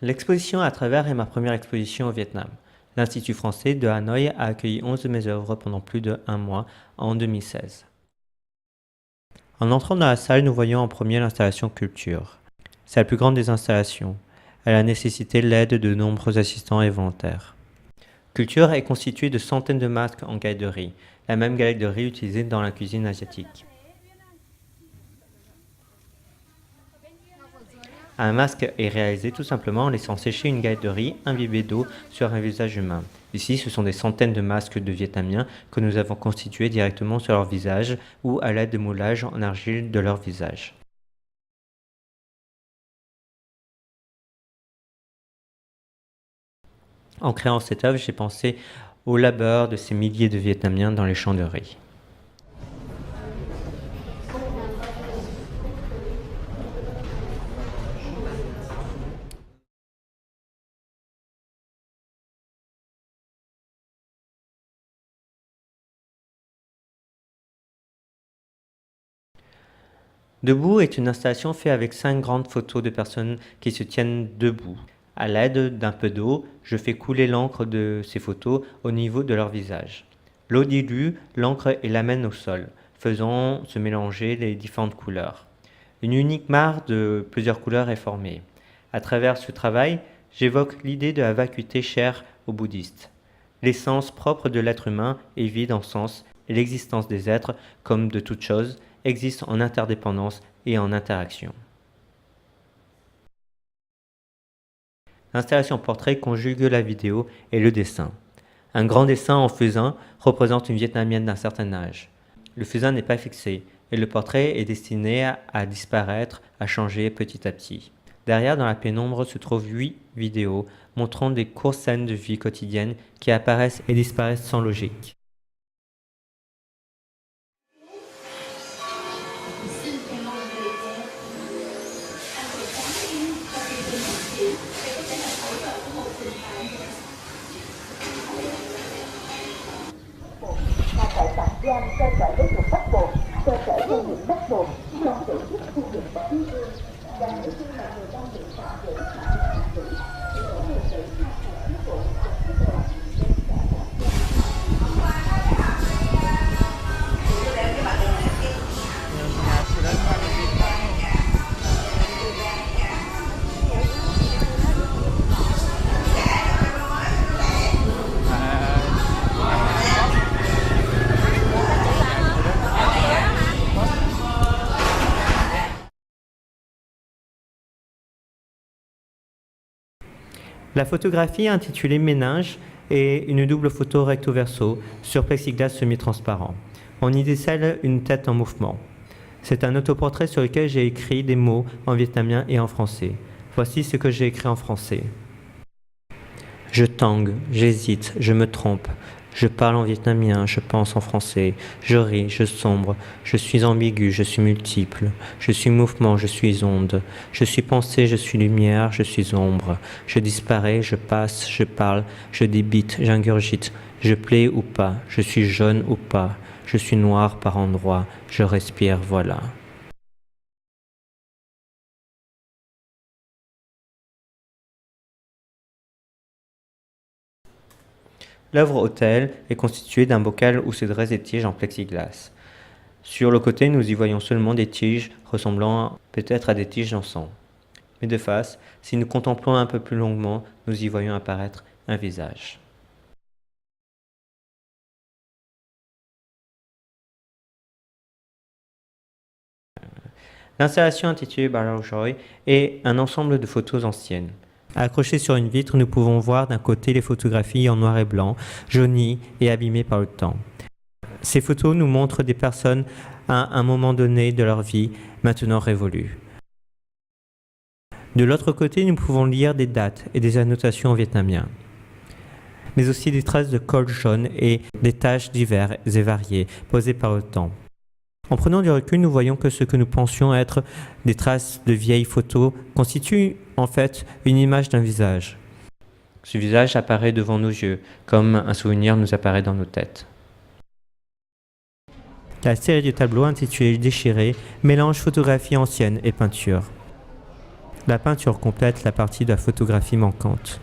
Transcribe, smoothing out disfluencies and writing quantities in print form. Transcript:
L'exposition à travers est ma première exposition au Vietnam. L'Institut français de Hanoï a accueilli 11 de mes œuvres pendant plus d'1 mois en 2016. En entrant dans la salle, nous voyons en premier l'installation Culture. C'est la plus grande des installations. Elle a nécessité l'aide de nombreux assistants et volontaires. Culture est constituée de centaines de masques en galette de riz, la même galette de riz utilisée dans la cuisine asiatique. Un masque est réalisé tout simplement en laissant sécher une galette de riz imbibée d'eau sur un visage humain. Ici, ce sont des centaines de masques de Vietnamiens que nous avons constitués directement sur leur visage ou à l'aide de moulages en argile de leur visage. En créant cette œuvre, j'ai pensé au labeur de ces milliers de Vietnamiens dans les champs de riz. Debout est une installation faite avec 5 grandes photos de personnes qui se tiennent debout. À l'aide d'un peu d'eau, je fais couler l'encre de ces photos au niveau de leur visage. L'eau dilue l'encre et l'amène au sol, faisant se mélanger les différentes couleurs. Une unique mare de plusieurs couleurs est formée. À travers ce travail, j'évoque l'idée de la vacuité chère aux bouddhistes. L'essence propre de l'être humain est vide en sens et l'existence des êtres, comme de toutes choses, existe en interdépendance et en interaction. L'installation portrait conjugue la vidéo et le dessin. Un grand dessin en fusain représente une Vietnamienne d'un certain âge. Le fusain n'est pas fixé et le portrait est destiné à disparaître, à changer petit à petit. Derrière, dans la pénombre, se trouvent 8 vidéos montrant des courtes scènes de vie quotidienne qui apparaissent et disparaissent sans logique. Tại tạm giam cơ sở giáo dục bắt buộc, cơ sở cai nghiện bắt buộc, trong tổ chức khu vực bất cứ và nếu như là người đang bị tạm giữ tạm giữ thì tổ điều trị chức vụ La photographie intitulée Méninge est une double photo recto-verso sur plexiglas semi-transparent. On y décèle une tête en mouvement. C'est un autoportrait sur lequel j'ai écrit des mots en vietnamien et en français. Voici ce que j'ai écrit en français. Je tangue, j'hésite, je me trompe. Je parle en vietnamien, je pense en français. Je ris, je sombre. Je suis ambigu, je suis multiple. Je suis mouvement, je suis onde. Je suis pensée, je suis lumière, je suis ombre. Je disparais, je passe, je parle. Je débite, j'ingurgite. Je plais ou pas, je suis jaune ou pas. Je suis noir par endroits. Je respire, voilà. L'œuvre autel est constituée d'un bocal où se dressent des tiges en plexiglas. Sur le côté, nous y voyons seulement des tiges ressemblant peut-être à des tiges d'encens. Mais de face, si nous contemplons un peu plus longuement, nous y voyons apparaître un visage. L'installation intitulée Bao Joy est un ensemble de photos anciennes. Accrochées sur une vitre, nous pouvons voir d'un côté les photographies en noir et blanc, jaunies et abîmées par le temps. Ces photos nous montrent des personnes à un moment donné de leur vie, maintenant révolues. De l'autre côté, nous pouvons lire des dates et des annotations en vietnamien, mais aussi des traces de colle jaune et des taches diverses et variées posées par le temps. En prenant du recul, nous voyons que ce que nous pensions être des traces de vieilles photos constitue en fait une image d'un visage. Ce visage apparaît devant nos yeux, comme un souvenir nous apparaît dans nos têtes. La série de tableaux intitulée Déchiré mélange photographie ancienne et peinture. La peinture complète la partie de la photographie manquante.